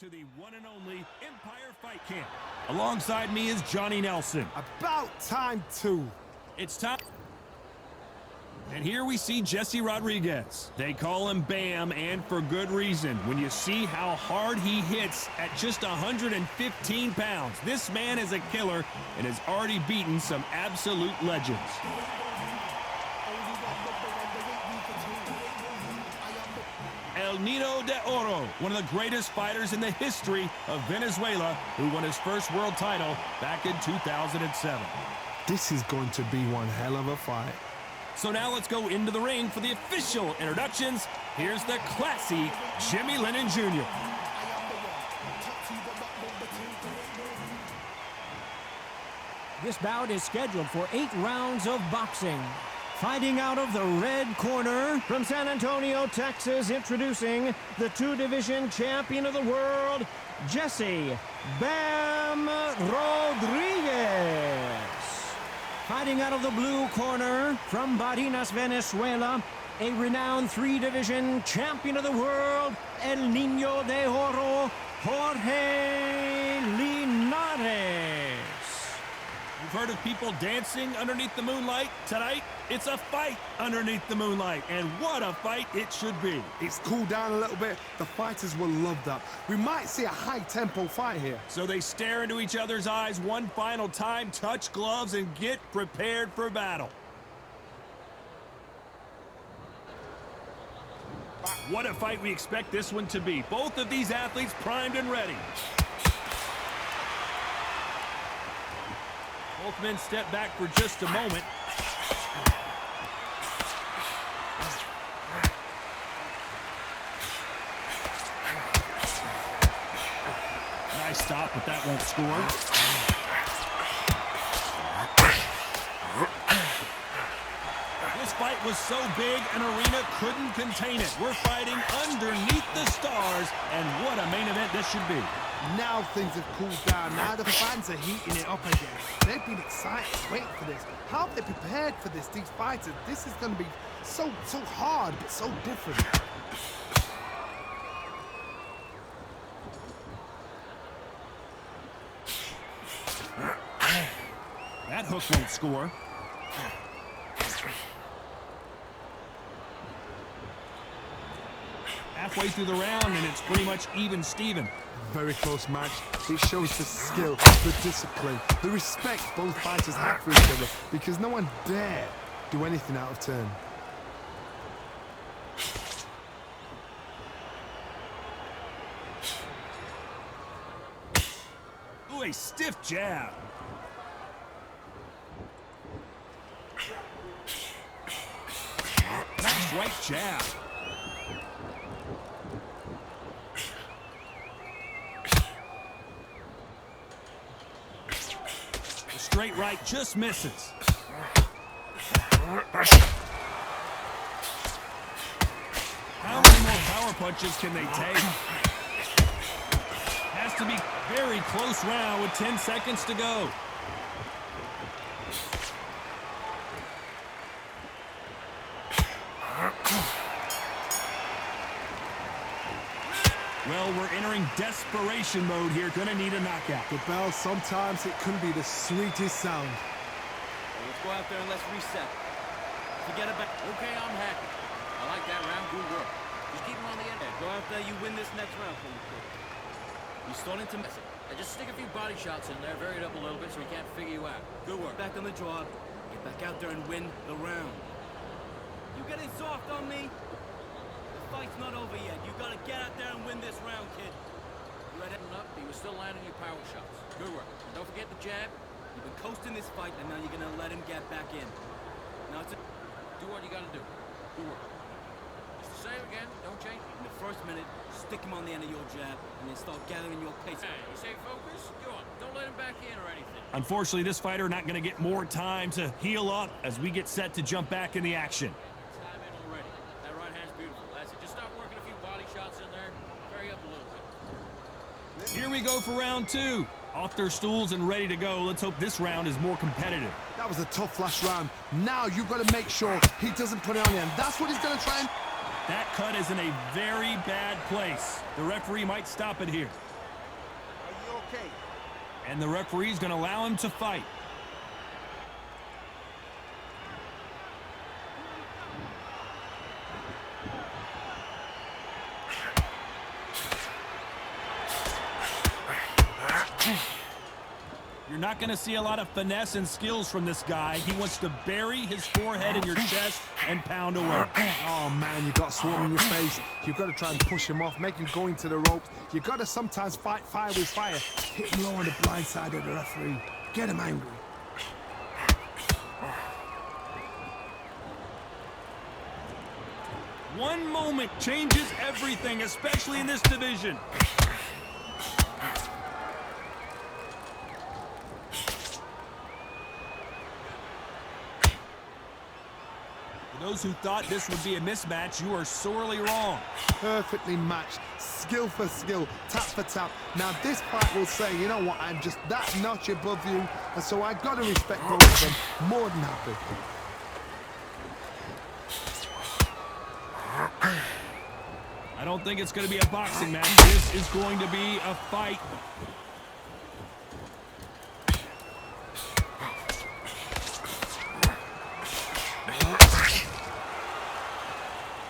to the one and only Empire Fight Camp. Alongside me is Johnny Nelson. About time too. It's time. And here we see Jesse Rodriguez. They call him Bam, and for good reason. When you see how hard he hits at just 115 pounds, this man is a killer and has already beaten some absolute legends. El Nido de Oro, one of the greatest fighters in the history of Venezuela, who won his first world title back in 2007. This is going to be one hell of a fight. So now let's go into the ring for the official introductions. Here's the classy Jimmy Lennon Jr. This bout is scheduled for 8 rounds of boxing. Fighting out of the red corner from San Antonio, Texas, introducing the 2-division champion of the world, Jesse Bam Rodriguez. Fighting out of the blue corner from Barinas, Venezuela, a renowned 3-division champion of the world, El Niño de Oro, Jorge Linares. You've heard of people dancing underneath the moonlight? Tonight, it's a fight underneath the moonlight, and what a fight it should be. It's cooled down a little bit. The fighters will love that. We might see a high-tempo fight here. So they stare into each other's eyes one final time, touch gloves, and get prepared for battle. What a fight we expect this one to be. Both of these athletes primed and ready. Both men step back for just a moment. Nice stop, but that won't score. This fight was so big, an arena couldn't contain it. We're fighting underneath the stars, and what a main event this should be. Now things have cooled down. Now the fans are heating it up again. They've been excited, waiting for this. How have they prepared for this, these fighters? This is going to be so hard, but so different. That hook won't score. Halfway through the round, and it's pretty much even Steven. Very close match. It shows the skill, the discipline, the respect both fighters have for each other, because no one dare do anything out of turn. Ooh, a stiff jab. Nice right jab. Straight right just misses. How many more power punches can they take? Has to be very close round with 10 seconds to go. Well, we're entering desperation mode here. Gonna need a knockout. The bell, sometimes it can be the sweetest sound. Let's go out there and let's reset. Forget about... Okay, I'm happy. I like that round. Good work. Just keep him on the end. Go out there, you win this next round for me, kid. You're starting to mess it. Just stick a few body shots in there, vary it up a little bit so he can't figure you out. Good work. Back on the job. Get back out there and win the round. You getting soft on me? The fight's not over yet. You gotta get out there and win this round, kid. You had it up, but you were still landing your power shots. Good work. And don't forget the jab. You've been coasting this fight, and now you're gonna let him get back in. Now do what you gotta do. Good work. Just to say it again, don't change. In the first minute, stick him on the end of your jab, and then start gathering your pace. Hey, you say focus? Go on. Don't let him back in or anything. Unfortunately, this fighter not going to get more time to heal up as we get set to jump back in the action. Time in already. That right hand's beautiful. That's it. Just start working a few body shots in there. Vary up a little bit. Here we go for round 2. Off their stools and ready to go. Let's hope this round is more competitive. That was a tough last round. Now you've got to make sure he doesn't put it on you, and that's what he's going to try and... That cut is in a very bad place. The referee might stop it here. okay. And the referee's going to allow him to fight. You're not going to see a lot of finesse and skills from this guy. He wants to bury his forehead in your chest and pound away. Oh, man, you got swarm in your face. You've got to try and push him off, make him go into the ropes. You've got to sometimes fight fire with fire. Hit him low on the blind side of the referee. Get him angry. One moment changes everything, especially in this division. For those who thought this would be a mismatch, you are sorely wrong. Perfectly matched, skill for skill, tap for tap. Now this fight will say, you know what, I'm just that notch above you, and so I got to respect both of them. More than happy. I don't think it's going to be a boxing match. This is going to be a fight.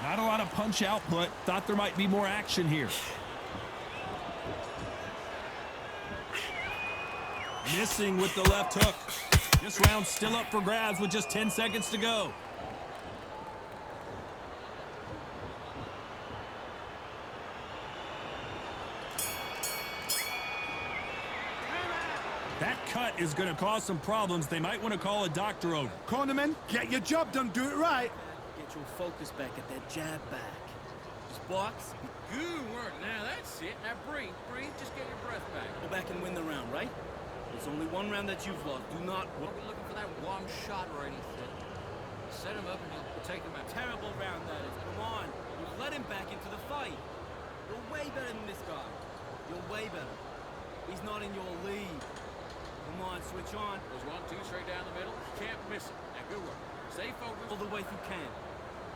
Not a lot of punch output. Thought there might be more action here. Missing with the left hook. This round's still up for grabs with just 10 seconds to go. That cut is going to cause some problems. They might want to call a doctor over. Cornerman, get your job done, do it right. Get your focus back at that jab back. Just box. Good work. Now that's it. Now breathe. Breathe. Just get your breath back. Go back and win the round, right? There's only one round that you've lost. Do not... We'll be looking for that one shot or anything. Set him up and you'll take him out. Terrible round, that is. Come on. You've let him back into the fight. You're way better than this guy. You're way better. He's not in your league. Come on, switch on. Goes 1, 2 straight down the middle. Can't miss it. Now good work. Stay focused. All the way if you can.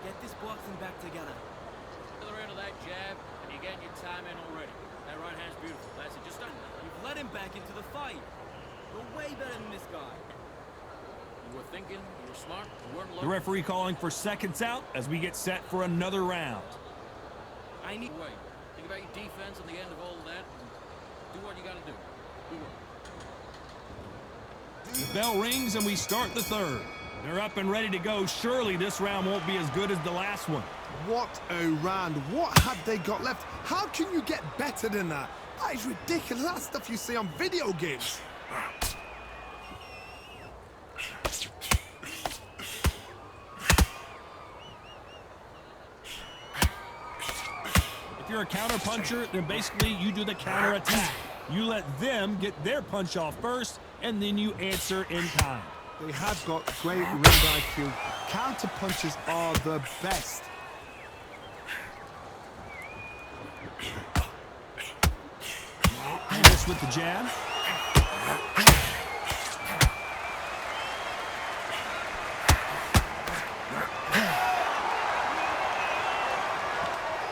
Get this boxing back together. Other end of that jab, and you're getting your time in already. That right hand's beautiful. That's it. Just done. You've let him back into the fight. You're way better than this guy. You were thinking. You were smart. You weren't The looking. referee calling for seconds out as we get set for another round. I need... Wait. Think about your defense on the end of all of that. And do what you got to do. Good work. The bell rings and we start the third. They're up and ready to go. Surely this round won't be as good as the last one. What a round. What have they got left? How can you get better than that? That is ridiculous. That's stuff you see on video games. If you're a counter puncher, then basically you do the counter attack. You let them get their punch off first, and then you answer in kind. They have got great ring IQ. Counter punches are the best. And this with the jab.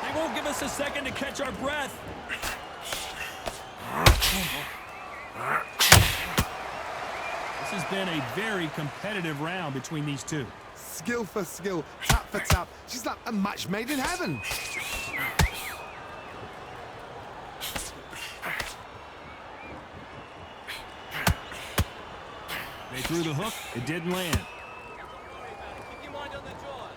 They won't give us a second to catch our breath. This has been a very competitive round between these two. Skill for skill, tap for tap. She's like a match made in heaven. They threw the hook. It didn't land. Don't worry about it. Keep your mind on the jaw.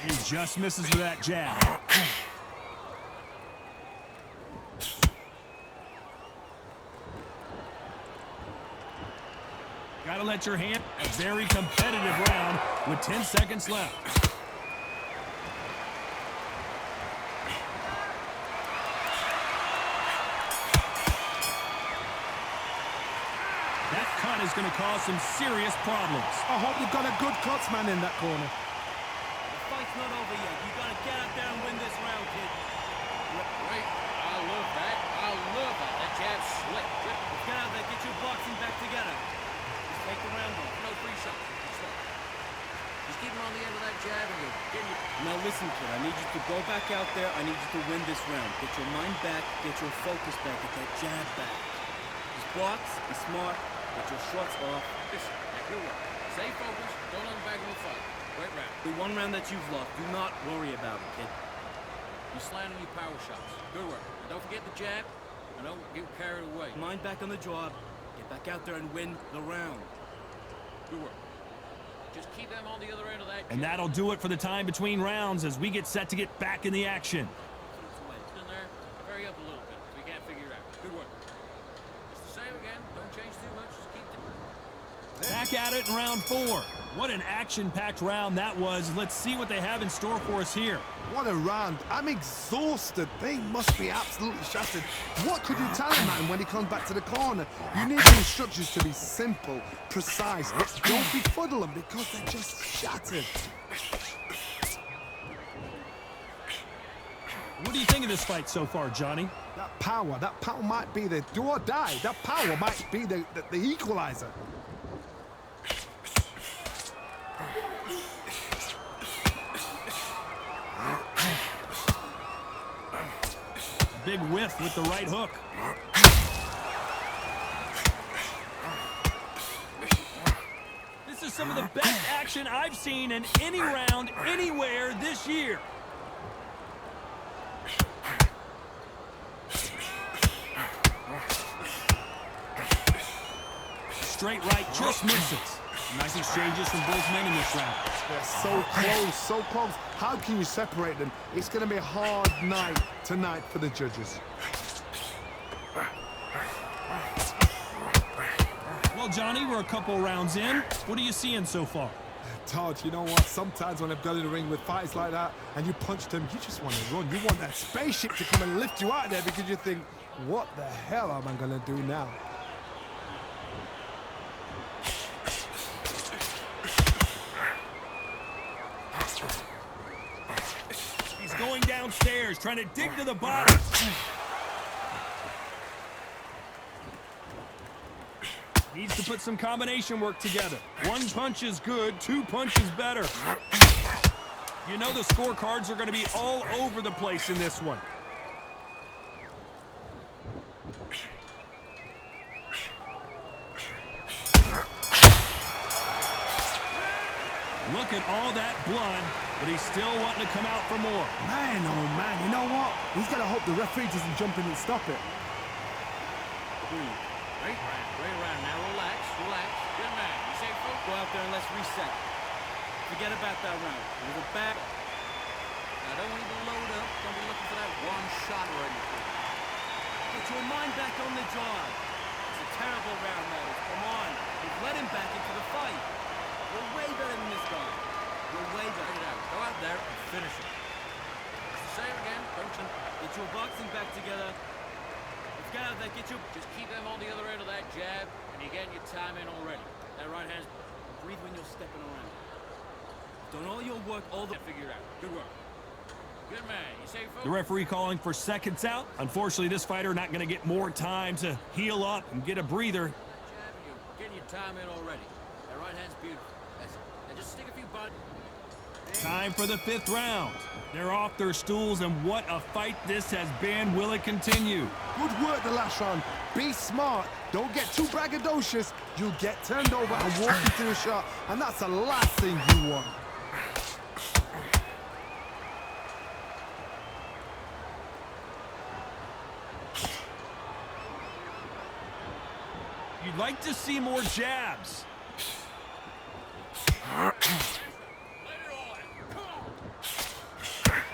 He just misses with that jab. Gotta let your hand. A very competitive round with 10 seconds left. That cut is going to cause some serious problems. I hope you've got a good cutsman in that corner. The fight's not over yet. You gotta get out there and win this round, kid. Great. I love that. I love that. That jab's slick. Let's get out there, get your boxing back together. Just take the round off. No free shots. Just keep him on the end of that jab and you're getting your... Now listen, kid, I need you to go back out there. I need you to win this round. Get your mind back, get your focus back, get that jab back. Just box, be smart, get your shots off. Listen, good work. Stay focused. Don't let him back in the fight. Great round. The one round that you've lost, do not worry about it, kid. You slant on your power shots. Good work. And don't forget the jab. And don't get carried away. Mind back on the job. Get back out there and win the round. Good work. Just keep them on the other end of that jab. And that'll do it for the time between rounds as we get set to get back in the action. In there, hurry up a little bit. We can't figure it out. Good work. It's the same again. Don't change too much. Just keep it. Back at it in round 4. What an action-packed round that was. Let's see what they have in store for us here. What a round. I'm exhausted. They must be absolutely shattered. What could you tell a man when he comes back to the corner? You need the instructions to be simple, precise. Don't befuddle them because they're just shattered. What do you think of this fight so far, Johnny? That power might be the do or die. That power might be the equalizer. Big whiff with the right hook. This is some of the best action I've seen in any round, anywhere this year. Straight right just misses. Nice exchanges from both men in this round. They're so close, so close. How can you separate them? It's going to be a hard night tonight for the judges. Well, Johnny, we're a couple rounds in. What are you seeing so far? Todd, you know what? Sometimes when I've got in the ring with fights like that and you punch them, you just want to run. You want that spaceship to come and lift you out there because you think, what the hell am I going to do now? He's going downstairs, trying to dig to the bottom. Needs to put some combination work together. One punch is good, 2 punches better. You know the scorecards are going to be all over the place in this one. Look at all that blood, but he's still wanting to come out for more. Man, oh man, you know what? He's got to hope the referee doesn't jump in and stop it. Great round. Now relax. Good man. You say folks? Go out there and let's reset. Forget about that round. Move it back. Now don't need to load up. Don't be looking for that one shot or anything. Get your mind back on the job. It's a terrible round, though. Come on. You've let him back into the fight. You're way better than this guy. You're way better. Get out. Go out there and finish it. It's the same again. Don't you? Get your boxing back together. Let's get out there. Get your... Just keep them on the other end of that jab, and you're getting your time in already. That right hand's... Breathe when you're stepping around. Done all your work, all the... Figure out. Good work. Good man. You say folks? The referee calling for seconds out. Unfortunately, this fighter not going to get more time to heal up and get a breather. Jab, and you're getting your time in already. That right hand's beautiful. That's it. Now just stick a few buttons. Time for the 5th round. They're off their stools, and what a fight this has been. Will it continue? Good work the last round. Be smart. Don't get too braggadocious. You'll get turned over and walk into a shot, and that's the last thing you want. You'd like to see more jabs.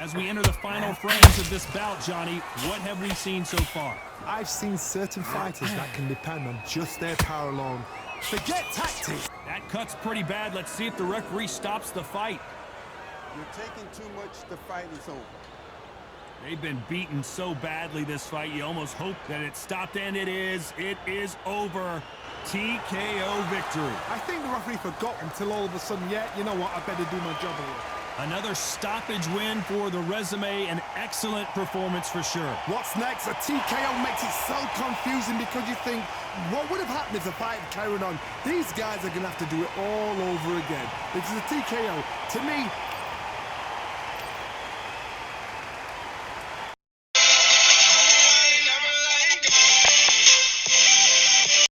As we enter the final frames of this bout, Johnny, what have we seen so far? I've seen certain fighters that can depend on just their power alone. Forget tactics. That cut's pretty bad. Let's see if the referee stops the fight. You're taking too much. The fight is over. They've been beaten so badly this fight, you almost hope that it stopped, and it is. It is over. TKO victory. I think the referee forgot until all of a sudden, yeah, you know what, I better do my job here. Another stoppage win for the resume, an excellent performance for sure. What's next? A TKO makes it so confusing because you think, what would have happened if the fight had carried on? These guys are going to have to do it all over again. It's a TKO. To me,